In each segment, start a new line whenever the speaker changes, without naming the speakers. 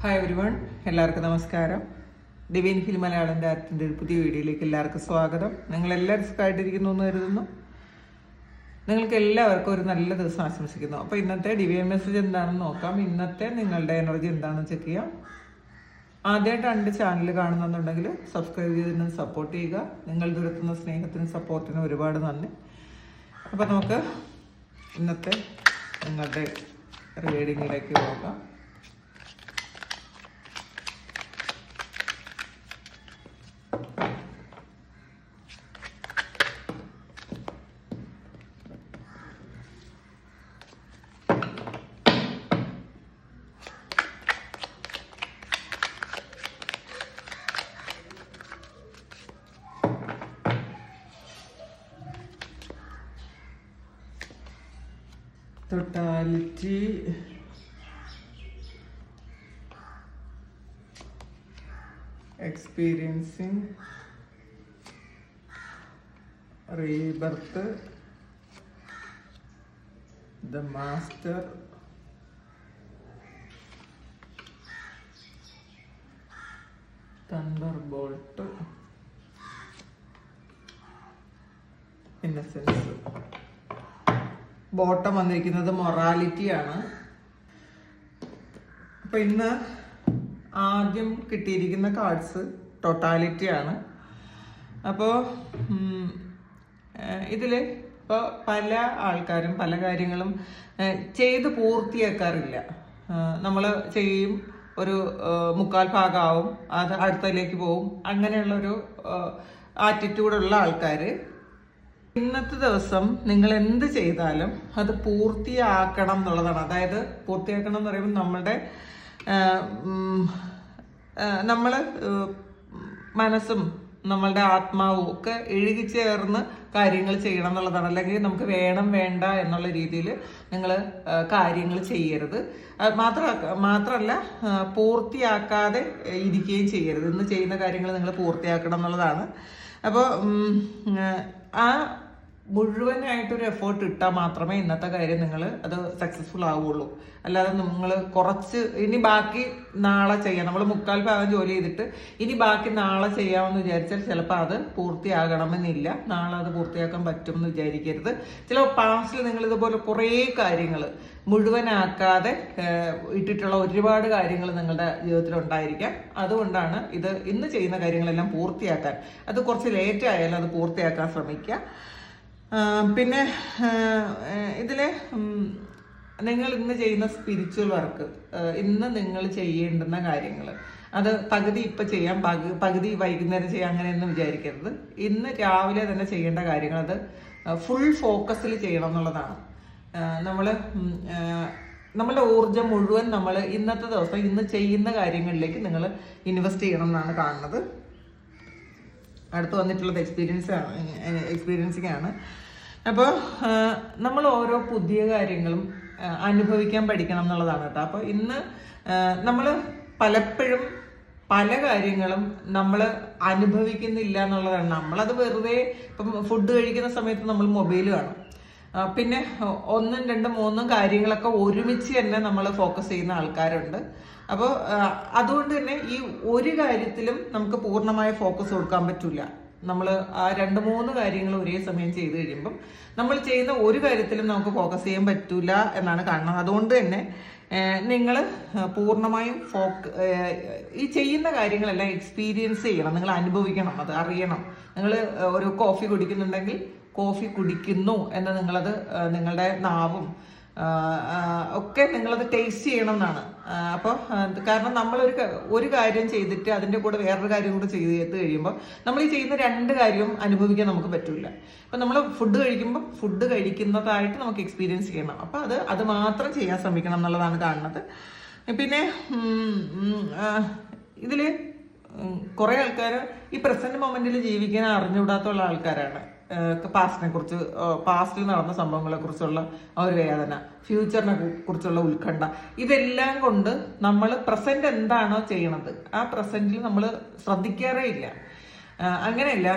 Hi everyone, എല്ലാവർക്കും നമസ്കാരം. Divine hill Malayalam ഡയറക്റ്റിൻ്റെ ഒരു പുതിയ വീഡിയോയിലേക്ക് എല്ലാവർക്കും സ്വാഗതം. നിങ്ങളെല്ലാവരും സുഖമായിട്ടിരിക്കുന്നു എന്ന് കരുതുന്നു. നിങ്ങൾക്ക് എല്ലാവർക്കും ഒരു നല്ല ദിവസം ആശംസിക്കുന്നു. അപ്പോൾ ഇന്നത്തെ ഡിവൈൻ മെസ്സേജ് എന്താണെന്ന് നോക്കാം. ഇന്നത്തെ നിങ്ങളുടെ എനർജി എന്താണെന്ന് ചെക്ക് ചെയ്യാം. ആദ്യമായിട്ട് എൻ്റെ ചാനൽ കാണുന്നുണ്ടെങ്കിൽ സബ്സ്ക്രൈബ് ചെയ്തിട്ട് സപ്പോർട്ട് ചെയ്യുക. നിങ്ങൾ ദുരത്തുന്ന സ്നേഹത്തിനും സപ്പോർട്ടിനും ഒരുപാട് നന്ദി. അപ്പോൾ നമുക്ക് ഇന്നത്തെ നിങ്ങളുടെ റീഡിങ്ങിലേക്ക് പോകാം. Totality, experiencing rebirth, the master, thunderbolt, innocence. Bottom വന്നിരിക്കുന്നത് മൊറാലിറ്റിയാണ്. അപ്പോൾ ഇന്ന് ആദ്യം കിട്ടിയിരിക്കുന്ന കാർഡ്സ് ടോട്ടാലിറ്റിയാണ്. അപ്പോൾ ഇതിൽ ഇപ്പോൾ പല ആൾക്കാരും പല കാര്യങ്ങളും ചെയ്ത് പൂർത്തിയാക്കാറില്ല. നമ്മൾ ചെയ്യും, ഒരു മുക്കാൽ ഭാഗമാവും, അത് അടുത്തതിലേക്ക് പോവും. അങ്ങനെയുള്ളൊരു ആറ്റിറ്റ്യൂഡുള്ള ആൾക്കാർ ഇന്നത്തെ ദിവസം നിങ്ങൾ എന്ത് ചെയ്താലും അത് പൂർത്തിയാക്കണം എന്നുള്ളതാണ്. അതായത് പൂർത്തിയാക്കണം എന്ന് പറയുമ്പോൾ നമ്മൾ മനസ്സും നമ്മളുടെ ആത്മാവും ഒക്കെ ഇഴുകിച്ചേർന്ന് കാര്യങ്ങൾ ചെയ്യണം എന്നുള്ളതാണ്. അല്ലെങ്കിൽ നമുക്ക് വേണം വേണ്ട എന്നുള്ള രീതിയിൽ നിങ്ങൾ കാര്യങ്ങൾ ചെയ്യരുത്. മാത്രമല്ല പൂർത്തിയാക്കാതെ ഇരിക്കുകയും ചെയ്യരുത്. ഇന്ന് ചെയ്യുന്ന കാര്യങ്ങൾ നിങ്ങൾ പൂർത്തിയാക്കണം എന്നുള്ളതാണ്. അപ്പോൾ ആ മുഴുവനായിട്ടൊരു എഫേർട്ട് ഇട്ടാൽ മാത്രമേ ഇന്നത്തെ കാര്യം നിങ്ങൾ അത് സക്സസ്ഫുൾ ആവുള്ളൂ. അല്ലാതെ നിങ്ങൾ കുറച്ച് ഇനി ബാക്കി നാളെ ചെയ്യാം, നമ്മൾ മുക്കാൽ ഭാഗം ജോലി ചെയ്തിട്ട് ഇനി ബാക്കി നാളെ ചെയ്യാമെന്ന് വിചാരിച്ചാൽ ചിലപ്പോൾ അത് പൂർത്തിയാകണമെന്നില്ല. നാളെ അത് പൂർത്തിയാക്കാൻ പറ്റുമെന്ന് വിചാരിക്കരുത്. ചിലപ്പോൾ പാസ്റ്റിൽ നിങ്ങൾ ഇതുപോലെ കുറേ കാര്യങ്ങൾ മുഴുവനാക്കാതെ ഇട്ടിട്ടുള്ള ഒരുപാട് കാര്യങ്ങൾ നിങ്ങളുടെ ജീവിതത്തിൽ ഉണ്ടായിരിക്കാം. അതുകൊണ്ടാണ് ഇന്ന് ചെയ്യുന്ന കാര്യങ്ങളെല്ലാം പൂർത്തിയാക്കാൻ, അത് കുറച്ച് ലേറ്റ് ആയാലും അത് പൂർത്തിയാക്കാൻ ശ്രമിക്കുക. പിന്നെ ഇതിൽ നിങ്ങൾ ഇന്ന് ചെയ്യുന്ന സ്പിരിച്വൽ വർക്ക്, ഇന്ന് നിങ്ങൾ ചെയ്യേണ്ടുന്ന കാര്യങ്ങൾ അത് പകുതി ഇപ്പം ചെയ്യാം, പകുതി വൈകുന്നേരം ചെയ്യാം, അങ്ങനെയൊന്നും വിചാരിക്കരുത്. ഇന്ന് രാവിലെ തന്നെ ചെയ്യേണ്ട കാര്യങ്ങൾ അത് ഫുൾ ഫോക്കസിൽ ചെയ്യണം എന്നുള്ളതാണ്. നമ്മളുടെ ഊർജം മുഴുവൻ നമ്മൾ ഇന്നത്തെ ദിവസം ഇന്ന് ചെയ്യുന്ന കാര്യങ്ങളിലേക്ക് നിങ്ങൾ ഇൻവെസ്റ്റ് ചെയ്യണം എന്നാണ് കാണുന്നത്. അടുത്ത് വന്നിട്ടുള്ളത് എക്സ്പീരിയൻസിങ് ആണ്. അപ്പോൾ നമ്മൾ ഓരോ പുതിയ കാര്യങ്ങളും അനുഭവിക്കാൻ പഠിക്കണം എന്നുള്ളതാണ് കേട്ടോ. അപ്പോൾ ഇന്ന് നമ്മൾ പലപ്പോഴും പല കാര്യങ്ങളും നമ്മൾ അനുഭവിക്കുന്നില്ല എന്നുള്ളതാണ്. നമ്മളത് വെറുതെ ഇപ്പം ഫുഡ് കഴിക്കുന്ന സമയത്ത് നമ്മൾ മൊബൈൽ കാണും, പിന്നെ 1, 2, 3 കാര്യങ്ങളൊക്കെ ഒരുമിച്ച് തന്നെ നമ്മൾ ഫോക്കസ് ചെയ്യുന്ന ആൾക്കാരുണ്ട്. അപ്പോൾ അതുകൊണ്ട് തന്നെ ഈ ഒരു കാര്യത്തിലും നമുക്ക് പൂർണ്ണമായ ഫോക്കസ് കൊടുക്കാൻ പറ്റില്ല. നമ്മൾ ആ 2-3 കാര്യങ്ങൾ ഒരേ സമയം ചെയ്ത് കഴിയുമ്പം നമ്മൾ ചെയ്യുന്ന ഒരു കാര്യത്തിലും നമുക്ക് ഫോക്കസ് ചെയ്യാൻ പറ്റില്ല എന്നാണ് കാണുന്നത്. അതുകൊണ്ട് തന്നെ നിങ്ങൾ പൂർണ്ണമായും ഈ ചെയ്യുന്ന കാര്യങ്ങളെല്ലാം എക്സ്പീരിയൻസ് ചെയ്യണം, നിങ്ങൾ അനുഭവിക്കണം, അത് അറിയണം. നിങ്ങൾ ഒരു കോഫി കുടിക്കുന്നുണ്ടെങ്കിൽ കോഫി കുടിക്കുന്നു എന്ന് നിങ്ങളുടെ നാവും ഒക്കെ നിങ്ങളത് ടേസ്റ്റ് ചെയ്യണം എന്നാണ്. അപ്പോൾ കാരണം ഒരു കാര്യം ചെയ്തിട്ട് അതിൻ്റെ കൂടെ വേറൊരു കാര്യം കൂടെ ചെയ്ത് കഴിയുമ്പോൾ നമ്മൾ ഈ ചെയ്യുന്ന 2 കാര്യവും അനുഭവിക്കാൻ നമുക്ക് പറ്റില്ല. അപ്പം നമ്മൾ ഫുഡ് കഴിക്കുമ്പോൾ ഫുഡ് കഴിക്കുന്നതായിട്ട് നമുക്ക് എക്സ്പീരിയൻസ് ചെയ്യണം. അപ്പം അത് മാത്രം ചെയ്യാൻ ശ്രമിക്കണം എന്നുള്ളതാണ് കാണുന്നത്. പിന്നെ ഇതിൽ കുറേ ആൾക്കാർ ഈ പ്രസന്റ് മൊമെന്റിൽ ജീവിക്കാൻ അറിഞ്ഞുകൂടാത്തുള്ള ആൾക്കാരാണ്. പാസ്റ്റിൽ നടന്ന സംഭവങ്ങളെ കുറിച്ചുള്ള ആ ഒരു വേദന, ഫ്യൂച്ചറിനെ കുറിച്ചുള്ള ഉത്കണ്ഠ, ഇതെല്ലാം കൊണ്ട് നമ്മൾ പ്രസന്റ് എന്താണോ ചെയ്യണത് ആ പ്രസന്റിൽ നമ്മൾ ശ്രദ്ധിക്കാറേ ഇല്ല. അങ്ങനെയല്ല,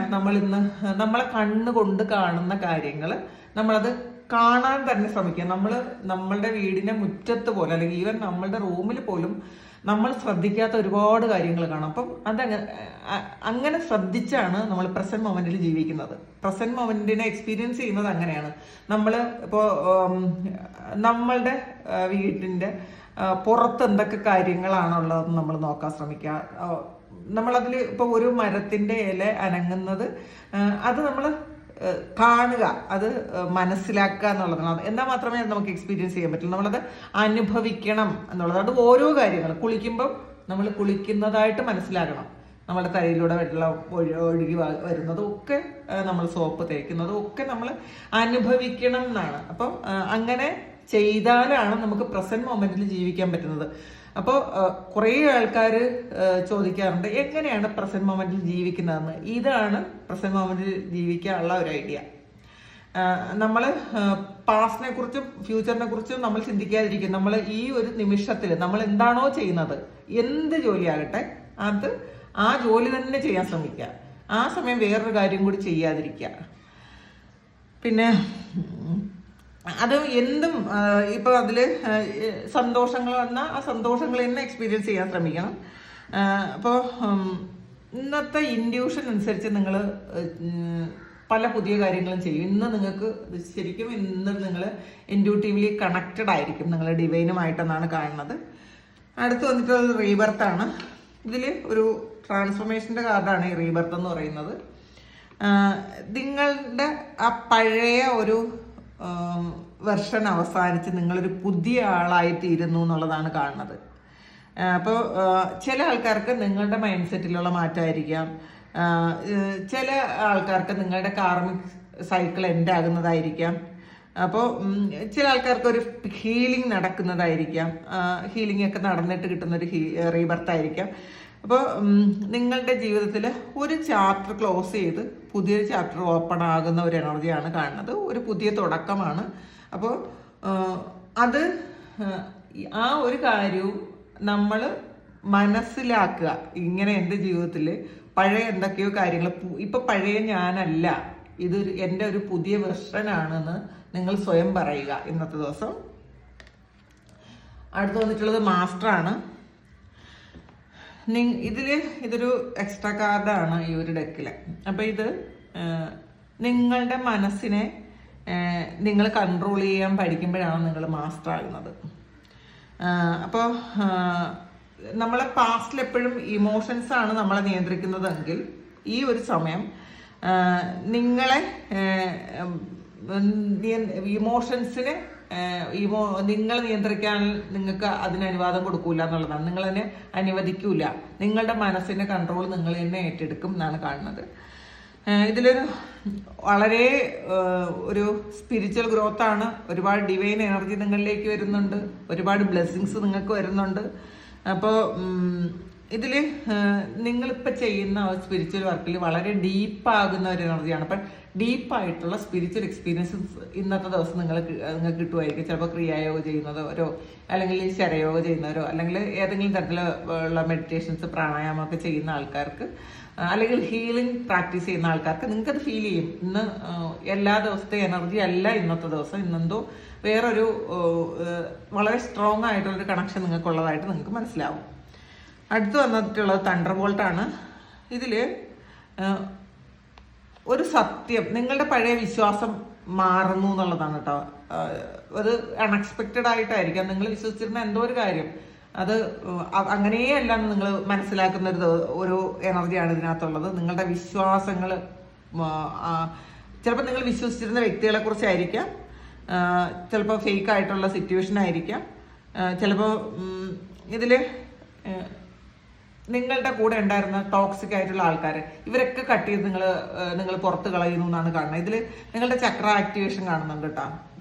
നമ്മളെ കണ്ണുകൊണ്ട് കാണുന്ന കാര്യങ്ങൾ നമ്മളത് കാണാൻ തന്നെ ശ്രമിക്കുക. നമ്മളുടെ വീടിന്റെ മുറ്റത്ത് പോലെ അല്ലെങ്കിൽ ഈവൻ നമ്മളുടെ റൂമിൽ പോലും നമ്മൾ ശ്രദ്ധിക്കാത്ത ഒരുപാട് കാര്യങ്ങൾ കാണാം. അപ്പം അങ്ങനെ ശ്രദ്ധിച്ചാണ് നമ്മൾ പ്രസന്റ് മൊമെന്റിൽ ജീവിക്കുന്നത്. പ്രസന്റ് മൊമെന്റിനെ എക്സ്പീരിയൻസ് ചെയ്യുന്നത് അങ്ങനെയാണ്. നമ്മൾ ഇപ്പോൾ നമ്മളുടെ വീട്ടിൻ്റെ പുറത്ത് എന്തൊക്കെ കാര്യങ്ങളാണുള്ളതെന്ന് നമ്മൾ നോക്കാൻ ശ്രമിക്കുക. നമ്മളതിൽ ഇപ്പോൾ ഒരു മരത്തിൻ്റെ ഇല അനങ്ങുന്നത് അത് നമ്മൾ കാണുക, അത് മനസ്സിലാക്കുക എന്നുള്ളതാണ്. എന്നാൽ മാത്രമേ അത് നമുക്ക് എക്സ്പീരിയൻസ് ചെയ്യാൻ പറ്റുള്ളൂ. നമ്മളത് അനുഭവിക്കണം എന്നുള്ളത്. അത് ഓരോ കാര്യങ്ങൾ കുളിക്കുമ്പം നമ്മൾ കുളിക്കുന്നതായിട്ട് മനസ്സിലാക്കണം. നമ്മുടെ തലയിലൂടെ വെള്ളം ഒഴുകി വരുന്നതും ഒക്കെ, നമ്മൾ സോപ്പ് തേക്കുന്നതും ഒക്കെ നമ്മൾ അനുഭവിക്കണം എന്നാണ്. അപ്പം അങ്ങനെ ചെയ്താലാണ് നമുക്ക് പ്രസന്റ് മൊമെന്റിൽ ജീവിക്കാൻ പറ്റുന്നത്. അപ്പോൾ കുറേ ആൾക്കാർ ചോദിക്കാറുണ്ട് എങ്ങനെയാണ് പ്രസന്റ് മൊമെന്റിൽ ജീവിക്കുന്നതെന്ന്. ഇതാണ് പ്രസന്റ് മൊമെന്റിൽ ജീവിക്കാനുള്ള ഒരു ഐഡിയ. നമ്മൾ പാസ്റ്റിനെ കുറിച്ചും ഫ്യൂച്ചറിനെ കുറിച്ചും നമ്മൾ ചിന്തിക്കാതിരിക്കും. നമ്മൾ ഈ ഒരു നിമിഷത്തിൽ നമ്മൾ എന്താണോ ചെയ്യുന്നത്, എന്ത് ജോലിയാകട്ടെ, അത് ആ ജോലി തന്നെ ചെയ്യാൻ ശ്രമിക്കുക. ആ സമയം വേറൊരു കാര്യം കൂടി ചെയ്യാതിരിക്കുക. പിന്നെ അത് എന്തും ഇപ്പോൾ അതിൽ സന്തോഷങ്ങൾ വന്നാൽ ആ സന്തോഷങ്ങൾ തന്നെ എക്സ്പീരിയൻസ് ചെയ്യാൻ ശ്രമിക്കണം. അപ്പോൾ ഇന്നത്തെ ഇൻഡ്യൂഷൻ അനുസരിച്ച് നിങ്ങൾ പല പുതിയ കാര്യങ്ങളും ചെയ്യും. ഇന്ന് നിങ്ങൾക്ക് ശരിക്കും നിങ്ങൾ ഇൻഡ്യൂട്ടീവ്ലി കണക്റ്റഡ് ആയിരിക്കും, നിങ്ങൾ ഡിവൈനുമായിട്ടെന്നാണ് കാണുന്നത്. അടുത്ത് വന്നിട്ടുള്ളത് റീബർത്താണ്. ഇതിൽ ഒരു ട്രാൻസ്ഫോർമേഷൻ്റെ കാർഡാണ് ഈ റീബർത്ത് എന്ന് പറയുന്നത്. നിങ്ങളുടെ ആ പഴയ ഒരു വെർഷൻ അവസാനിച്ച് നിങ്ങളൊരു പുതിയ ആളായിത്തീരുന്നു എന്നുള്ളതാണ് കാണുന്നത്. അപ്പോൾ ചില ആൾക്കാർക്ക് നിങ്ങളുടെ മൈൻഡ് സെറ്റിലുള്ള മാറ്റമായിരിക്കാം. ചില ആൾക്കാർക്ക് നിങ്ങളുടെ കാർമിക് സൈക്കിൾ എൻഡ് ആകുന്നതായിരിക്കാം. അപ്പോൾ ചില ആൾക്കാർക്ക് ഒരു ഹീലിംഗ് നടക്കുന്നതായിരിക്കാം. ഹീലിംഗ് ഒക്കെ നടന്നിട്ട് കിട്ടുന്നൊരു റീബർത്ത് ആയിരിക്കാം. അപ്പോൾ നിങ്ങളുടെ ജീവിതത്തിൽ ഒരു ചാപ്റ്റർ ക്ലോസ് ചെയ്ത് പുതിയൊരു ചാപ്റ്റർ ഓപ്പൺ ആകുന്ന ഒരു എനർജിയാണ് കാണുന്നത്. ഒരു പുതിയ തുടക്കമാണ്. അപ്പോൾ അത് ആ ഒരു കാര്യവും നമ്മൾ മനസ്സിലാക്കുക. ഇങ്ങനെ എൻ്റെ ജീവിതത്തിൽ പഴയ എന്തൊക്കെയോ കാര്യങ്ങൾ, ഇപ്പം പഴയ ഞാനല്ല, ഇത് എൻ്റെ ഒരു പുതിയ വെർഷനാണെന്ന് നിങ്ങൾ സ്വയം പറയുക ഇന്നത്തെ ദിവസം. അടുത്ത് വന്നിട്ടുള്ളത് മാസ്റ്ററാണ്. ഇതൊരു എക്സ്ട്രാ കാർഡാണ് ഈ ഒരു ഡെക്കിൽ. അപ്പോൾ ഇത് നിങ്ങളുടെ മനസ്സിനെ നിങ്ങൾ കൺട്രോൾ ചെയ്യാൻ പഠിക്കുമ്പോഴാണ് നിങ്ങൾ മാസ്റ്റർ ആകുന്നത്. അപ്പോൾ നമ്മളെ പാസ്റ്റിൽ എപ്പോഴും ഇമോഷൻസാണ് നമ്മളെ നിയന്ത്രിക്കുന്നതെങ്കിൽ ഈ ഒരു സമയം നിങ്ങളെ ഇമോഷൻസിനെ നിങ്ങൾ നിയന്ത്രിക്കാൻ നിങ്ങൾക്ക് അതിന് അനുവാദം കൊടുക്കൂല എന്നുള്ളതാണ്. നിങ്ങൾ തന്നെ അനുവദിക്കൂല. നിങ്ങളുടെ മനസ്സിന്റെ കൺട്രോൾ നിങ്ങൾ തന്നെ ഏറ്റെടുക്കും എന്നാണ് കാണുന്നത്. ഇതിലൊരു വളരെ ഒരു സ്പിരിച്വൽ ഗ്രോത്ത് ആണ്. ഒരുപാട് ഡിവൈൻ എനർജി നിങ്ങളിലേക്ക് വരുന്നുണ്ട്. ഒരുപാട് ബ്ലെസ്സിങ്സ് നിങ്ങൾക്ക് വരുന്നുണ്ട്. അപ്പോൾ ഇതിൽ നിങ്ങളിപ്പോൾ ചെയ്യുന്ന സ്പിരിച്വൽ വർക്കിൽ വളരെ ഡീപ്പാകുന്ന ഒരു എനർജിയാണ്. അപ്പം ഡീപ്പായിട്ടുള്ള സ്പിരിച്വൽ എക്സ്പീരിയൻസസ് ഇന്നത്തെ ദിവസം നിങ്ങൾക്ക് കിട്ടുമായിരിക്കും. ചിലപ്പോൾ ക്രിയായോഗ ചെയ്യുന്നവരോ അല്ലെങ്കിൽ ശരയോഗ ചെയ്യുന്നവരോ അല്ലെങ്കിൽ ഏതെങ്കിലും തരത്തിലുള്ള മെഡിറ്റേഷൻസ് പ്രാണായാമമൊക്കെ ചെയ്യുന്ന ആൾക്കാർക്ക് അല്ലെങ്കിൽ ഹീലിംഗ് പ്രാക്ടീസ് ചെയ്യുന്ന ആൾക്കാർക്ക് നിങ്ങൾക്കത് ഫീൽ ചെയ്യും. ഇന്ന് എല്ലാ ദിവസത്തെ എനർജി അല്ല ഇന്നത്തെ ദിവസം. ഇന്നെന്തോ വേറൊരു വളരെ സ്ട്രോങ് ആയിട്ടുള്ളൊരു കണക്ഷൻ നിങ്ങൾക്കുള്ളതായിട്ട് നിങ്ങൾക്ക് മനസ്സിലാവും. അടുത്ത് വന്നിട്ടുള്ളത് തണ്ടർ ബോൾട്ടാണ്. ഇതിൽ ഒരു സത്യം, നിങ്ങളുടെ പഴയ വിശ്വാസം മാറുന്നു എന്നുള്ളതാണ് കേട്ടോ. അത് അൺഎക്സ്പെക്റ്റഡ് ആയിട്ടായിരിക്കാം. നിങ്ങൾ വിശ്വസിച്ചിരുന്ന എന്തോ ഒരു കാര്യം അത് അങ്ങനെയേ അല്ല എന്ന് നിങ്ങൾ മനസ്സിലാക്കുന്ന ഒരു എനർജിയാണ് ഇതിനകത്തുള്ളത്. നിങ്ങളുടെ വിശ്വാസങ്ങൾ ചിലപ്പോൾ നിങ്ങൾ വിശ്വസിച്ചിരുന്ന വ്യക്തികളെ കുറിച്ചായിരിക്കാം, ചിലപ്പോൾ ഫേക്ക് ആയിട്ടുള്ള സിറ്റുവേഷൻ ആയിരിക്കാം, ചിലപ്പോൾ ഇതിൽ നിങ്ങളുടെ കൂടെ ഉണ്ടായിരുന്ന ടോക്സിക് ആയിട്ടുള്ള ആൾക്കാർ ഇവരൊക്കെ കട്ട് ചെയ്ത് നിങ്ങൾ പുറത്ത് കളയുന്നു എന്നാണ് കാണുന്നത്. ഇതിൽ നിങ്ങളുടെ ചക്ര ആക്ടിവേഷൻ കാണുന്നുണ്ട് കേട്ടോ.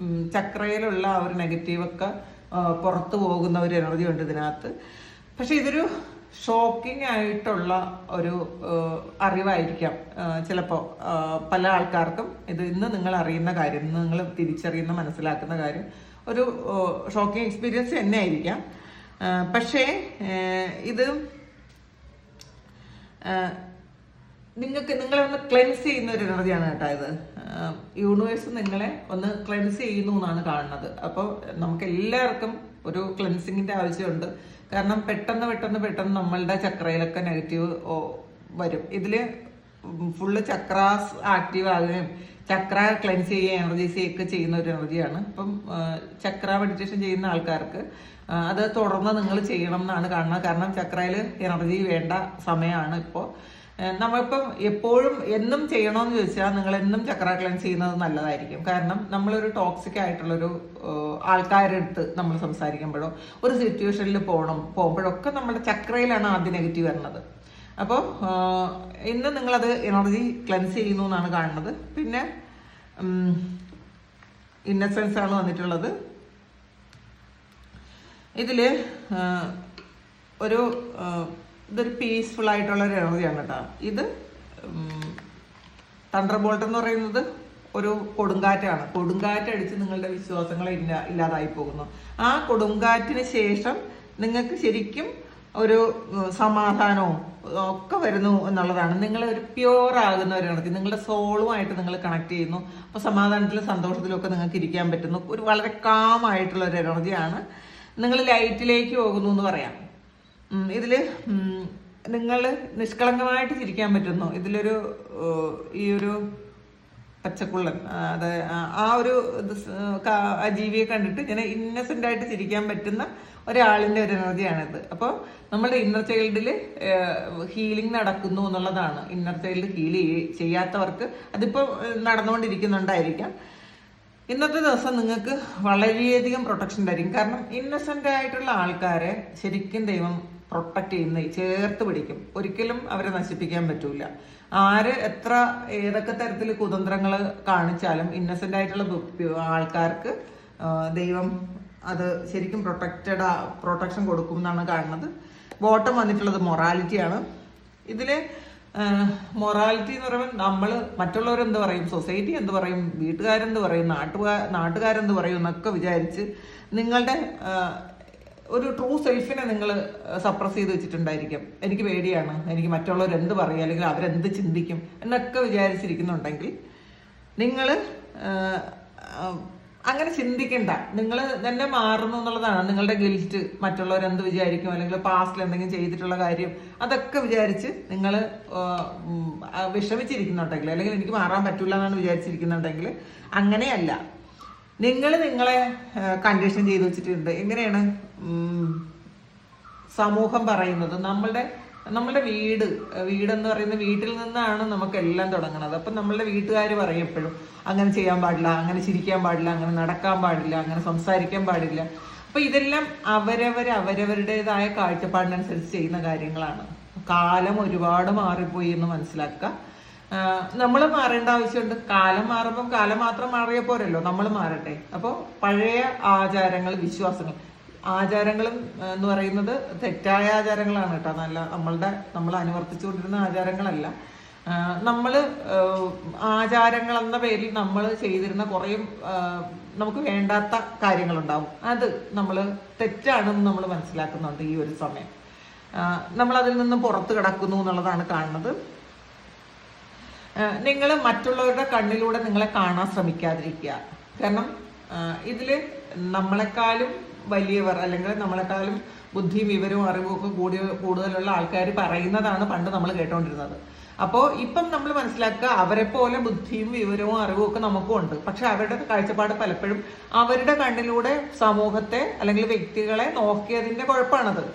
ചക്രയിലുള്ള ആ ഒരു നെഗറ്റീവൊക്കെ പുറത്തു പോകുന്ന ഒരു എനർജി ഉണ്ട് ഇതിനകത്ത്. പക്ഷെ ഇതൊരു ഷോക്കിംഗ് ആയിട്ടുള്ള ഒരു അറിവായിരിക്കാം ചിലപ്പോൾ പല ആൾക്കാർക്കും. ഇത് ഇന്ന് നിങ്ങൾ അറിയുന്ന കാര്യം, ഇന്ന് നിങ്ങൾ തിരിച്ചറിയുന്ന മനസ്സിലാക്കുന്ന കാര്യം ഒരു ഷോക്കിംഗ് എക്സ്പീരിയൻസ് തന്നെ ആയിരിക്കാം. പക്ഷേ ഇത് നിങ്ങളെ ഒന്ന് ക്ലെൻസ് ചെയ്യുന്ന ഒരു എനർജിയാണ് കേട്ടോ ഇത്. യൂണിവേഴ്സ് നിങ്ങളെ ഒന്ന് ക്ലെൻസ് ചെയ്യുന്നു എന്നാണ് കാണുന്നത്. അപ്പോൾ നമുക്ക് എല്ലാവർക്കും ഒരു ക്ലെൻസിങ്ങിൻ്റെ ആവശ്യമുണ്ട്. കാരണം പെട്ടെന്ന് നമ്മളുടെ ചക്രയിലൊക്കെ നെഗറ്റീവ് വരും. ഇതില് ഫുള്ള് ചക്രാസ് ആക്റ്റീവ് ആകുകയും ചക്ര ക്ലെൻസ് ചെയ്യുക എനർജീസ് ഒക്കെ ചെയ്യുന്ന ഒരു എനർജിയാണ്. അപ്പം ചക്ര മെഡിറ്റേഷൻ ചെയ്യുന്ന ആൾക്കാർക്ക് അത് തുടർന്ന് നിങ്ങൾ ചെയ്യണം എന്നാണ് കാണുന്നത്. കാരണം ചക്രയിൽ എനർജി വേണ്ട സമയമാണ് ഇപ്പോൾ. നമ്മളിപ്പം എപ്പോഴും എന്നും ചെയ്യണമെന്ന് ചോദിച്ചാൽ നിങ്ങൾ എന്നും ചക്ര ക്ലെൻസ് ചെയ്യുന്നത് നല്ലതായിരിക്കും. കാരണം നമ്മളൊരു ടോക്സിക് ആയിട്ടുള്ളൊരു ആൾക്കാരുടെ അടുത്ത് നമ്മൾ സംസാരിക്കുമ്പോഴോ ഒരു സിറ്റുവേഷനിൽ പോകുമ്പോഴൊക്കെ നമ്മുടെ ചക്രയിലാണ് ആദ്യം നെഗറ്റീവ് വരുന്നത്. അപ്പോൾ ഇന്ന് നിങ്ങളത് എനർജി ക്ലെൻസ് ചെയ്യുന്നു എന്നാണ് കാണുന്നത്. പിന്നെ ഇന്നസെൻസ് ആണ് വന്നിട്ടുള്ളത്. ഇതില് ഇതൊരു പീസ്ഫുൾ ആയിട്ടുള്ള ഒരു എനർജിയാണ് കേട്ടോ. ഇത് തണ്ടർ ബോൾട്ട് എന്ന് പറയുന്നത് ഒരു കൊടുങ്കാറ്റാണ്. കൊടുങ്കാറ്റടിച്ച് നിങ്ങളുടെ വിശ്വാസങ്ങൾ ഇല്ലാതായി പോകുന്നു. ആ കൊടുങ്കാറ്റിന് ശേഷം നിങ്ങൾക്ക് ശരിക്കും ഒരു സമാധാനവും ഒക്കെ വരുന്നു എന്നുള്ളതാണ്. നിങ്ങൾ ഒരു പ്യുവർ ആകുന്ന ഒരു എനർജി, നിങ്ങളുടെ സോളുമായിട്ട് നിങ്ങൾ കണക്ട് ചെയ്യുന്നു. അപ്പോൾ സമാധാനത്തിലും സന്തോഷത്തിലും ഒക്കെ നിങ്ങൾക്ക് ഇരിക്കാൻ പറ്റുന്നു. ഒരു വളരെ കാമായിട്ടുള്ള ഒരു എനർജിയാണ്. നിങ്ങൾ ലൈറ്റിലേക്ക് പോകുന്നു എന്ന് പറയാം. ഇതില് നിങ്ങൾ നിഷ്കളങ്കമായിട്ട് ചിരിക്കാൻ പറ്റുന്നു. ഇതിലൊരു ഈ ഒരു പച്ചക്കുള്ളൻ, അത് ആ ഒരു ജീവിയെ കണ്ടിട്ട് ഇങ്ങനെ ഇന്നസെന്റ് ആയിട്ട് ചിരിക്കാൻ പറ്റുന്ന ഒരാളിന്റെ ഒരു എനർജിയാണിത്. അപ്പോൾ നമ്മുടെ ഇന്നർ ചൈൽഡിൽ ഹീലിംഗ് നടക്കുന്നു എന്നുള്ളതാണ്. ഇന്നർ ചൈൽഡ് ഹീൽ ചെയ്യാത്തവർക്ക് അതിപ്പോൾ നടന്നുകൊണ്ടിരിക്കുന്നുണ്ടായിരിക്കാം. ഇന്നത്തെ ദിവസം നിങ്ങൾക്ക് വളരെയധികം പ്രൊട്ടക്ഷൻ ഉണ്ടായിരിക്കും. കാരണം ഇന്നസെന്റ് ആയിട്ടുള്ള ആൾക്കാരെ ശരിക്കും ദൈവം പ്രൊട്ടക്ട് ചെയ്യുന്ന, ചേർത്ത് പിടിക്കും. ഒരിക്കലും അവരെ നശിപ്പിക്കാൻ പറ്റൂല. ആര് എത്ര ഏതൊക്കെ തരത്തിൽ കുതന്ത്രങ്ങൾ കാണിച്ചാലും ആയിട്ടുള്ള ആൾക്കാർക്ക് ദൈവം അത് ശരിക്കും പ്രൊട്ടക്ഷൻ കൊടുക്കും എന്നാണ് കാണുന്നത്. ബോട്ടം വന്നിട്ടുള്ളത് മൊറാലിറ്റിയാണ്. ഇതില് മൊറാലിറ്റി എന്ന് പറയുമ്പോൾ നമ്മൾ മറ്റുള്ളവരെന്ത് പറയും, സൊസൈറ്റി എന്ത് പറയും, വീട്ടുകാരെന്ത് പറയും, നാട്ടുകാരെന്ത് പറയും എന്നൊക്കെ വിചാരിച്ച് നിങ്ങളുടെ ഒരു ട്രൂ സെൽഫിനെ നിങ്ങൾ സപ്രസ് ചെയ്ത് വെച്ചിട്ടുണ്ടായിരിക്കും. എനിക്ക് പേടിയാണ്, എനിക്ക് മറ്റുള്ളവർ എന്ത് പറയും, അല്ലെങ്കിൽ അവരെന്ത് ചിന്തിക്കും എന്നൊക്കെ വിചാരിച്ചിരിക്കുന്നുണ്ടെങ്കിൽ നിങ്ങൾ അങ്ങനെ ചിന്തിക്കണ്ട. നിങ്ങൾ തന്നെ മാറുന്നു എന്നുള്ളതാണ്. നിങ്ങളുടെ ഗിൽറ്റ്, മറ്റുള്ളവർ എന്ത് വിചാരിക്കും, അല്ലെങ്കിൽ പാസ്റ്റിൽ എന്തെങ്കിലും ചെയ്തിട്ടുള്ള കാര്യം അതൊക്കെ വിചാരിച്ച് നിങ്ങൾ വിഷമിച്ചിരിക്കുന്നുണ്ടെങ്കിൽ, അല്ലെങ്കിൽ എനിക്ക് മാറാൻ പറ്റില്ല എന്നാണ് വിചാരിച്ചിരിക്കുന്നുണ്ടെങ്കിൽ അങ്ങനെയല്ല. നിങ്ങളെ കണ്ടീഷൻ ചെയ്ത് വെച്ചിട്ടുണ്ട്. എങ്ങനെയാണ് സമൂഹം പറയുന്നത്? നമ്മളുടെ വീടെന്ന് പറയുന്ന വീട്ടിൽ നിന്നാണ് നമുക്ക് എല്ലാം തുടങ്ങുന്നത്. അപ്പം നമ്മളുടെ വീട്ടുകാർ പറയും എപ്പോഴും അങ്ങനെ ചെയ്യാൻ പാടില്ല, അങ്ങനെ ചിരിക്കാൻ പാടില്ല, അങ്ങനെ നടക്കാൻ പാടില്ല, അങ്ങനെ സംസാരിക്കാൻ പാടില്ല. അപ്പൊ ഇതെല്ലാം അവരവരുടേതായ കാഴ്ചപ്പാടിനനുസരിച്ച് ചെയ്യുന്ന കാര്യങ്ങളാണ്. കാലം ഒരുപാട് മാറിപ്പോയി എന്ന് മനസ്സിലാക്കുക. നമ്മൾ മാറേണ്ട ആവശ്യമുണ്ട്. കാലം മാറുമ്പം കാലം മാത്രം മാറിയ പോരല്ലോ, നമ്മൾ മാറട്ടെ. അപ്പോൾ പഴയ ആചാരങ്ങൾ, വിശ്വാസങ്ങൾ, ആചാരങ്ങളും എന്ന് പറയുന്നത് തെറ്റായ ആചാരങ്ങളാണ് കേട്ടോ. നമ്മൾ അനുവർത്തിച്ചുകൊണ്ടിരുന്ന ആചാരങ്ങളല്ല. ആചാരങ്ങൾ എന്ന പേരിൽ നമ്മൾ ചെയ്തിരുന്ന കുറേ നമുക്ക് വേണ്ടാത്ത കാര്യങ്ങളുണ്ടാവും. അത് നമ്മൾ തെറ്റാണെന്ന് നമ്മൾ മനസ്സിലാക്കുന്നുണ്ട്. ഈ ഒരു സമയം നമ്മൾ അതിൽ നിന്ന് പുറത്ത് കിടക്കുന്നു എന്നുള്ളതാണ് കാണുന്നത്. നിങ്ങൾ മറ്റുള്ളവരുടെ കണ്ണിലൂടെ നിങ്ങളെ കാണാൻ ശ്രമിക്കാതിരിക്കുക. കാരണം ഇതില് നമ്മളെക്കാളും വലിയവർ, അല്ലെങ്കിൽ നമ്മളെക്കാളും ബുദ്ധിയും വിവരവും അറിവും ഒക്കെ കൂടുതലുള്ള ആൾക്കാർ പറയുന്നതാണ് പണ്ട് നമ്മൾ കേട്ടോണ്ടിരുന്നത്. അപ്പോൾ ഇപ്പം നമ്മൾ മനസ്സിലാക്കുക, അവരെ പോലെ ബുദ്ധിയും വിവരവും അറിവും ഒക്കെ നമുക്കും ഉണ്ട്. പക്ഷെ അവരുടെ കാഴ്ചപ്പാട് പലപ്പോഴും അവരുടെ കണ്ണിലൂടെ സമൂഹത്തെ അല്ലെങ്കിൽ വ്യക്തികളെ നോക്കിയതിന്റെ കുഴപ്പമാണത്.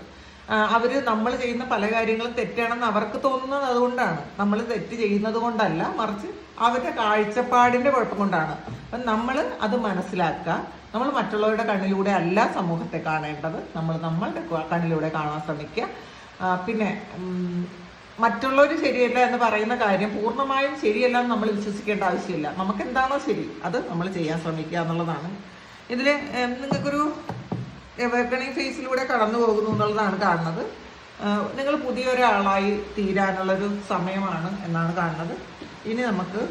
നമ്മൾ ചെയ്യുന്ന പല കാര്യങ്ങളും തെറ്റാണെന്ന് അവർക്ക് തോന്നുന്നത് അതുകൊണ്ടാണ്. നമ്മൾ തെറ്റ് ചെയ്യുന്നത് കൊണ്ടല്ല, മറിച്ച് അവരുടെ കാഴ്ചപ്പാടിന്റെ കുഴപ്പം കൊണ്ടാണ്. അപ്പം നമ്മൾ അത് മനസ്സിലാക്കുക. നമ്മൾ മറ്റുള്ളവരുടെ കണ്ണിലൂടെ അല്ല സമൂഹത്തെ കാണേണ്ടത്, നമ്മളുടെ കണ്ണിലൂടെ കാണാൻ ശ്രമിക്കുക. പിന്നെ മറ്റുള്ളവർ ശരിയല്ല എന്ന് പറയുന്ന കാര്യം പൂർണ്ണമായും ശരിയല്ല എന്ന് നമ്മൾ വിശ്വസിക്കേണ്ട ആവശ്യമില്ല. നമുക്ക് എന്താണോ ശരി അത് നമ്മൾ ചെയ്യാൻ ശ്രമിക്കുക എന്നുള്ളതാണ്. ഇതിൽ നിങ്ങൾക്കൊരു എവേക്കണിങ് ഫേസിലൂടെ കടന്നു പോകുന്നു എന്നുള്ളതാണ് കാണുന്നത്. നിങ്ങൾ പുതിയൊരാളായി തീരാനുള്ളൊരു സമയമാണ് എന്നാണ് കാണുന്നത്. ഇനി നമുക്ക്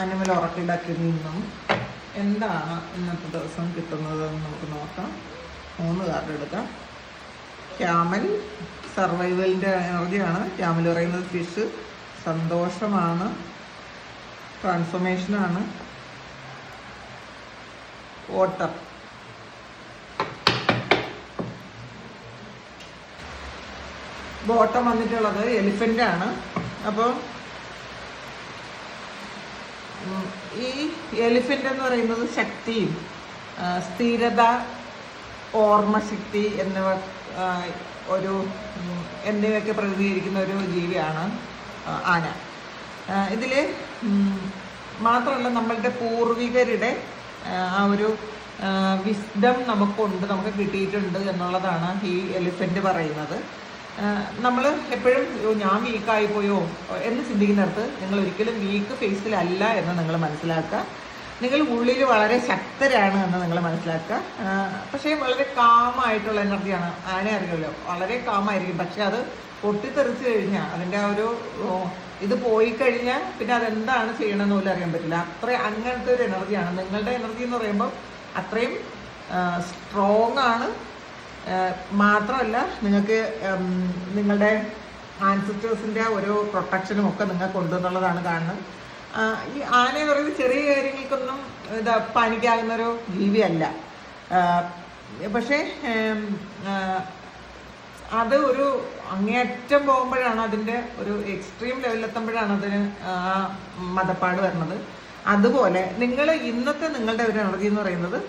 അനിമൽ ഒറക്കിലാക്കി നിന്നും എന്താണ് ഇന്നത്തെ ദിവസം കിട്ടുന്നതെന്ന് നമുക്ക് നോക്കാം. 3 കാർഡ് എടുക്കാം. ക്യാമൽ സർവൈവലിൻ്റെ എനർജിയാണ്. ക്യാമൽ പറയുന്നത് ഫിഷ്, സന്തോഷമാണ്, ട്രാൻസ്ഫോർമേഷനാണ്, വാട്ടർ. ബോട്ടം വന്നിട്ടുള്ളത് എലിഫന്റ് ആണ്. അപ്പോൾ ഈ എലിഫന്റ് എന്ന് പറയുന്നത് ശക്തിയും സ്ഥിരത, ഓർമ്മശക്തി എന്നിവയൊക്കെ പ്രതിനിധീകരിക്കുന്ന ഒരു ജീവിയാണ് ആന. ഇതിൽ മാത്രമല്ല നമ്മളുടെ പൂർവികരുടെ ആ ഒരു വിസ്ഡം നമുക്ക് കിട്ടിയിട്ടുണ്ട് എന്നുള്ളതാണ് ഈ എലിഫന്റ് പറയുന്നത്. നമ്മൾ എപ്പോഴും ഞാൻ വീക്കായി പോയോ എന്ന് ചിന്തിക്കുന്നിടത്ത് നിങ്ങൾ ഒരിക്കലും വീക്ക് ഫേസിലല്ല എന്ന് നിങ്ങൾ മനസ്സിലാക്കുക. നിങ്ങൾ ഉള്ളിൽ വളരെ ശക്തരാണ് എന്ന് നിങ്ങൾ മനസ്സിലാക്കുക. പക്ഷേ വളരെ കാമായിട്ടുള്ള എനർജിയാണ്. ആനയെ അറിയാമല്ലോ, വളരെ കാമായിരിക്കും. പക്ഷെ അത് പൊട്ടിത്തെറിച്ച് കഴിഞ്ഞാൽ അതിൻ്റെ ആ ഒരു ഇത് പോയി കഴിഞ്ഞാൽ പിന്നെ അതെന്താണ് ചെയ്യണമെന്ന് പോലും അറിയാൻ പറ്റില്ല. അങ്ങനത്തെ ഒരു എനർജിയാണ്. നിങ്ങളുടെ എനർജി എന്ന് പറയുമ്പോൾ അത്രയും സ്ട്രോങ് ആണ്. മാത്രമല്ല നിങ്ങൾക്ക് നിങ്ങളുടെ ആൻസിസ്റ്റേഴ്സിൻ്റെ ഒരു പ്രൊട്ടക്ഷനും ഒക്കെ നിങ്ങൾക്ക് കൊണ്ടുവന്നുള്ളതാണ് കാണുന്നത്. ഈ ആന എന്ന് പറയുന്നത് ചെറിയ കാര്യങ്ങൾക്കൊന്നും പാനിക്കാകുന്നൊരു ജീവിയല്ല. പക്ഷേ അത് ഒരു അങ്ങേയറ്റം പോകുമ്പോഴാണ്, അതിൻ്റെ ഒരു എക്സ്ട്രീം ലെവലിലെത്തുമ്പോഴാണ് അതിന് മതപ്പാട് വരുന്നത്. അതുപോലെ ഇന്നത്തെ നിങ്ങളുടെ ഒരു എനർജി എന്ന് പറയുന്നത്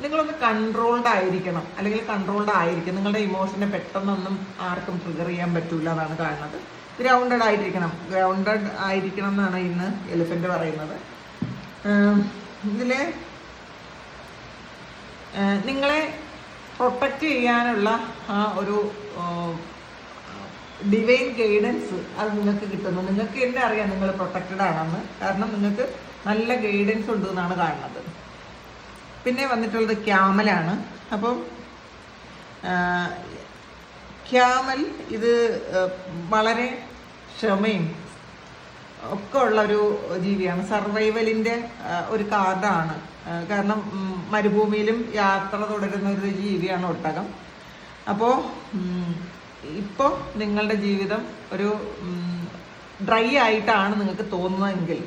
നിങ്ങളൊന്ന് കൺട്രോൾഡ് ആയിരിക്കണം, അല്ലെങ്കിൽ കൺട്രോൾഡ് ആയിരിക്കും. നിങ്ങളുടെ ഇമോഷനെ പെട്ടെന്നൊന്നും ആർക്കും ട്രിഗർ ചെയ്യാൻ പറ്റൂല എന്നാണ് കാണുന്നത്. ഗ്രൗണ്ടഡ് ആയിരിക്കണം എന്നാണ് ഇന്ന് എലിഫന്റ് പറയുന്നത്. ഇതില് നിങ്ങളെ പ്രൊട്ടക്റ്റ് ചെയ്യാനുള്ള ആ ഒരു ഡിവൈൻ ഗൈഡൻസ് അത് നിങ്ങൾക്ക് കിട്ടുന്നു. നിങ്ങൾക്ക് എന്നെ അറിയാം നിങ്ങൾ പ്രൊട്ടക്റ്റഡ് ആണെന്ന്. കാരണം നിങ്ങൾക്ക് നല്ല ഗൈഡൻസ് ഉണ്ട് എന്നാണ് കാണുന്നത്. പിന്നെ വന്നിട്ടുള്ളത് ക്യാമലാണ്. അപ്പം ക്യാമൽ ഇത് വളരെ ക്ഷമയും ഒക്കെ ഉള്ളൊരു ജീവിയാണ്. സർവൈവലിൻ്റെ ഒരു കാർഡാണ്. കാരണം മരുഭൂമിയിലും യാത്ര തുടരുന്ന ഒരു ജീവിയാണ് ഒട്ടകം. അപ്പോൾ ഇപ്പോൾ നിങ്ങളുടെ ജീവിതം ഒരു ഡ്രൈ ആയിട്ടാണ് നിങ്ങൾക്ക് തോന്നുന്നതെങ്കിൽ,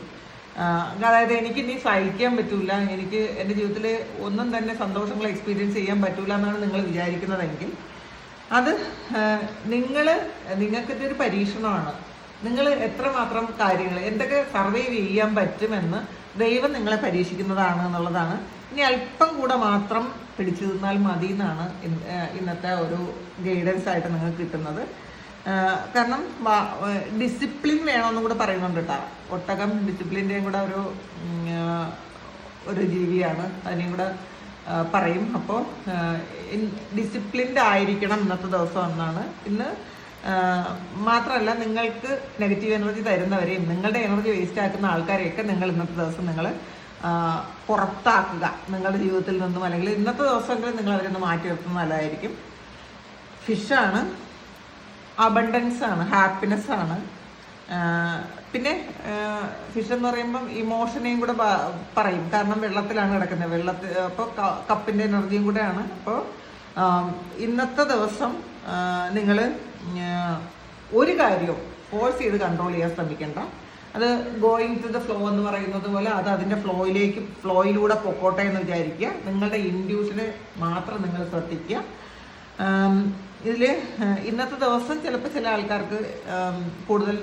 അതായത് എനിക്ക് ഇനി സഹിക്കാൻ പറ്റൂല, എനിക്ക് എൻ്റെ ജീവിതത്തിൽ ഒന്നും തന്നെ സന്തോഷങ്ങൾ എക്സ്പീരിയൻസ് ചെയ്യാൻ പറ്റൂല എന്നാണ് നിങ്ങൾ വിചാരിക്കുന്നതെങ്കിൽ, അത് നിങ്ങൾക്കിതൊരു പരീക്ഷണമാണ്. നിങ്ങൾ എത്രമാത്രം കാര്യങ്ങൾ എന്തൊക്കെ സർവൈവ് ചെയ്യാൻ പറ്റുമെന്ന് ദൈവം നിങ്ങളെ പരീക്ഷിക്കുന്നതാണ് എന്നുള്ളതാണ്. ഇനി അല്പം കൂടെ മാത്രം പിടിച്ചു നിന്നാൽ മതി എന്നാണ് ഇന്നത്തെ ഒരു ഗൈഡൻസ് ആയിട്ട് നിങ്ങൾക്ക് കിട്ടുന്നത്. കാരണം ഡിസിപ്ലിൻ വേണമെന്നും കൂടെ പറയുന്നുണ്ട് കേട്ടോ. ഒട്ടകം ഡിസിപ്ലിൻ്റെയും കൂടെ ഒരു ജീവിയാണ്, അതിനെയും കൂടെ പറയും. അപ്പോൾ ഡിസിപ്ലിൻഡ് ആയിരിക്കണം ഇന്നത്തെ ദിവസം എന്നാണ്. ഇന്ന് മാത്രമല്ല, നിങ്ങൾക്ക് നെഗറ്റീവ് എനർജി തരുന്നവരെയും നിങ്ങളുടെ എനർജി വേസ്റ്റ് ആക്കുന്ന ആൾക്കാരെയൊക്കെ നിങ്ങൾ ഇന്നത്തെ ദിവസം നിങ്ങൾ പുറത്താക്കുക നിങ്ങളുടെ ജീവിതത്തിൽ നിന്നും. അല്ലെങ്കിൽ ഇന്നത്തെ ദിവസമെങ്കിലും നിങ്ങൾ അവരൊന്ന് മാറ്റി നിർത്തുന്നത് നല്ലതായിരിക്കും. ഫിഷാണ്, അബണ്ടൻസ് ആണ്, ഹാപ്പിനെസ് ആണ്. പിന്നെ ഫിഷ് എന്ന് പറയുമ്പം ഇമോഷനെയും കൂടെ പറയും. കാരണം വെള്ളത്തിലാണ് കിടക്കുന്നത്. അപ്പോൾ കപ്പിൻ്റെ എനർജിയും കൂടെയാണ്. അപ്പോൾ ഇന്നത്തെ ദിവസം നിങ്ങൾ ഒരു കാര്യവും ഫോഴ്സ് ചെയ്ത് കൺട്രോൾ ചെയ്യാൻ ശ്രമിക്കേണ്ട. അത് ഗോയിങ് ടു ദ ഫ്ലോ എന്ന് പറയുന്നത് പോലെ അത് അതിൻ്റെ ഫ്ലോയിലൂടെ പൊക്കോട്ടെ എന്ന് വിചാരിക്കുക. നിങ്ങളുടെ ഇൻഡ്യൂഷന് മാത്രം നിങ്ങൾ ശ്രദ്ധിക്കുക. ഇതിൽ ഇന്നത്തെ ദിവസം ചിലപ്പോൾ ചില ആൾക്കാർക്ക് കൂടുതൽ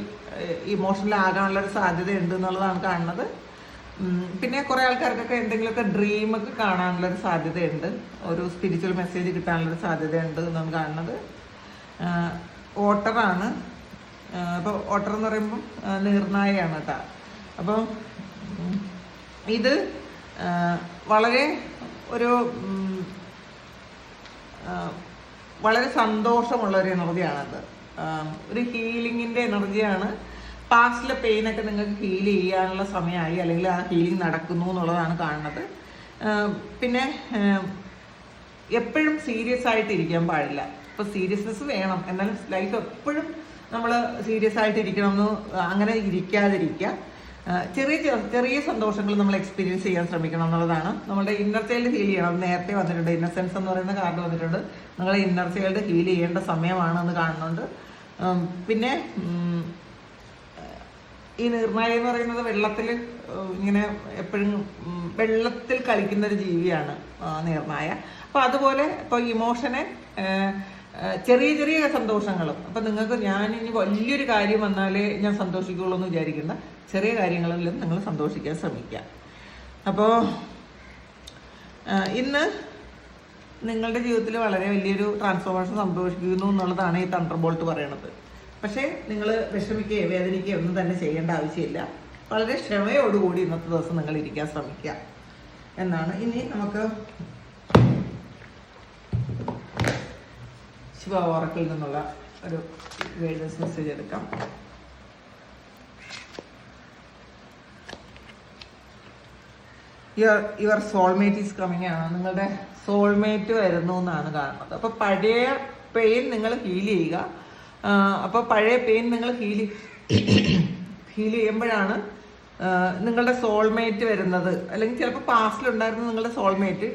ഇമോഷണൽ ആകാനുള്ളൊരു സാധ്യതയുണ്ട് എന്നുള്ളതാണ് കാണുന്നത്. പിന്നെ കുറേ ആൾക്കാർക്കൊക്കെ എന്തെങ്കിലുമൊക്കെ ഡ്രീമൊക്കെ കാണാനുള്ളൊരു സാധ്യതയുണ്ട്, ഒരു സ്പിരിച്വൽ മെസ്സേജ് കിട്ടാനുള്ളൊരു സാധ്യതയുണ്ട് എന്നാണ് കാണുന്നത്. ഓട്ടറാണ്. അപ്പോൾ ഓട്ടർ എന്ന് പറയുമ്പം നീർനായയാണ് കേട്ടോ. അപ്പോൾ ഇത് വളരെ സന്തോഷമുള്ളൊരു എനർജിയാണത്. ഒരു ഹീലിങ്ങിൻ്റെ എനർജിയാണ്. പാസ്റ്റിലെ പെയിനൊക്കെ നിങ്ങൾക്ക് ഹീൽ ചെയ്യാനുള്ള സമയമായി, അല്ലെങ്കിൽ ആ ഹീലിംഗ് നടക്കുന്നു എന്നുള്ളതാണ് കാണുന്നത്. പിന്നെ എപ്പോഴും സീരിയസ് ആയിട്ടിരിക്കാൻ പാടില്ല. ഇപ്പോൾ സീരിയസ്നെസ് വേണം, എന്നാലും ലൈഫ് എപ്പോഴും നമ്മൾ സീരിയസ് ആയിട്ടിരിക്കണമെന്ന് അങ്ങനെ ഇരിക്കാതിരിക്കുക. ചെറിയ സന്തോഷങ്ങൾ നമ്മൾ എക്സ്പീരിയൻസ് ചെയ്യാൻ ശ്രമിക്കണം എന്നുള്ളതാണ്. നമ്മുടെ ഇന്നർ ചൈൽഡ് ഹീൽ ചെയ്യണം. നേരത്തെ വന്നിട്ടുണ്ട്, ഇന്നസെൻസ് എന്ന് പറയുന്ന കാർഡ് വന്നിട്ടുണ്ട്. നിങ്ങളെ ഇന്നർ ചൈൽഡ് ഹീൽ ചെയ്യേണ്ട സമയമാണെന്ന് കാണുന്നുണ്ട്. പിന്നെ ഈ നീർനായ എന്ന് പറയുന്നത് വെള്ളത്തിൽ ഇങ്ങനെ എപ്പോഴും വെള്ളത്തിൽ കളിക്കുന്ന ഒരു ജീവിയാണ് നീർനായ. അപ്പോൾ അതുപോലെ ഇപ്പോൾ ഇമോഷനെ ചെറിയ ചെറിയ സന്തോഷങ്ങളും, അപ്പം നിങ്ങൾക്ക് ഞാനിനി വലിയൊരു കാര്യം വന്നാലേ ഞാൻ സന്തോഷിക്കുള്ളൂ എന്ന് വിചാരിക്കുന്ന ചെറിയ കാര്യങ്ങളിലും നിങ്ങൾ സന്തോഷിക്കാൻ ശ്രമിക്കുക. അപ്പോൾ ഇന്ന് നിങ്ങളുടെ ജീവിതത്തിൽ വളരെ വലിയൊരു ട്രാൻസ്ഫോർമേഷൻ സംഭവിക്കുന്നു എന്നുള്ളതാണ് ഈ തണ്ടർ ബോൾട്ട് പറയണത്. പക്ഷേ നിങ്ങൾ വിഷമിക്കുകയോ വേദനിക്കുകയോ ഒന്നും തന്നെ ചെയ്യേണ്ട ആവശ്യമില്ല. വളരെ ക്ഷമയോടുകൂടി ഇന്നത്തെ ദിവസം നിങ്ങൾ ഇരിക്കാൻ ശ്രമിക്കുക എന്നാണ്. ഇനി നമുക്ക് ശിവ ഓറക്കിൽ നിന്നുള്ള ഒരു ഗൈഡൻസ് മെസ്സേജ് എടുക്കാം. യുവർ സോൾമേറ്റ് ഈസ് കമ്മിങ് ആണ്. നിങ്ങളുടെ സോൾമേറ്റ് വരുന്നു എന്നാണ് കാണുന്നത്. അപ്പോൾ പഴയ പെയിൻ നിങ്ങൾ ഹീൽ ചെയ്യുക. അപ്പോൾ പഴയ പെയിൻ നിങ്ങൾ ഹീൽ ചെയ്യുമ്പോഴാണ് നിങ്ങളുടെ സോൾമേറ്റ് വരുന്നത്. അല്ലെങ്കിൽ ചിലപ്പോൾ പാസ്റ്റിലുണ്ടായിരുന്ന നിങ്ങളുടെ സോൾമേറ്റ്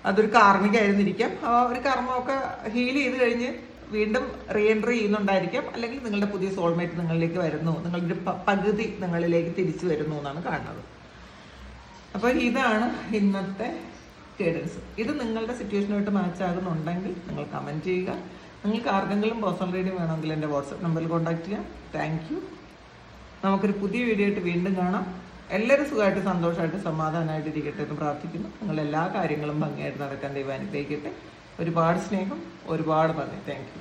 അതൊരു കാർമികമായിരുന്നിരിക്കാം. ആ ഒരു കർമ്മമൊക്കെ ഹീൽ ചെയ്ത് കഴിഞ്ഞ് വീണ്ടും റീ എൻട്രി ചെയ്യുന്നുണ്ടായിരിക്കാം. അല്ലെങ്കിൽ നിങ്ങളുടെ പുതിയ സോൾമേറ്റ് നിങ്ങളിലേക്ക് വരുന്നു, നിങ്ങളുടെ പകുതി നിങ്ങളിലേക്ക് തിരിച്ചു വരുന്നു എന്നാണ് കാണുന്നത്. അപ്പോൾ ഇതാണ് ഇന്നത്തെ ഗൈഡൻസ്. ഇത് നിങ്ങളുടെ സിറ്റുവേഷനുമായിട്ട് മാച്ച് ആകുന്നുണ്ടെങ്കിൽ നിങ്ങൾ കമൻറ്റ് ചെയ്യുക. നിങ്ങൾക്ക് ആർക്കെങ്കിലും പേഴ്സണൽ റീഡിംഗ് വേണമെങ്കിൽ എൻ്റെ വാട്സപ്പ് നമ്പറിൽ കോൺടാക്ട് ചെയ്യാം. Thank you. നമുക്കൊരു പുതിയ വീഡിയോ ആയിട്ട് വീണ്ടും കാണാം. എല്ലാവരും സുഖമായിട്ട് സന്തോഷമായിട്ട് സമാധാനമായിട്ട് ഇരിക്കട്ടെ എന്ന് പ്രാർത്ഥിക്കുന്നു. നിങ്ങളെല്ലാ കാര്യങ്ങളും ഭംഗിയായിട്ട് നടക്കാൻ ദൈവം അനുഗ്രഹിക്കട്ടെ. ഒരുപാട് സ്നേഹം, ഒരുപാട് നന്ദി. Thank you.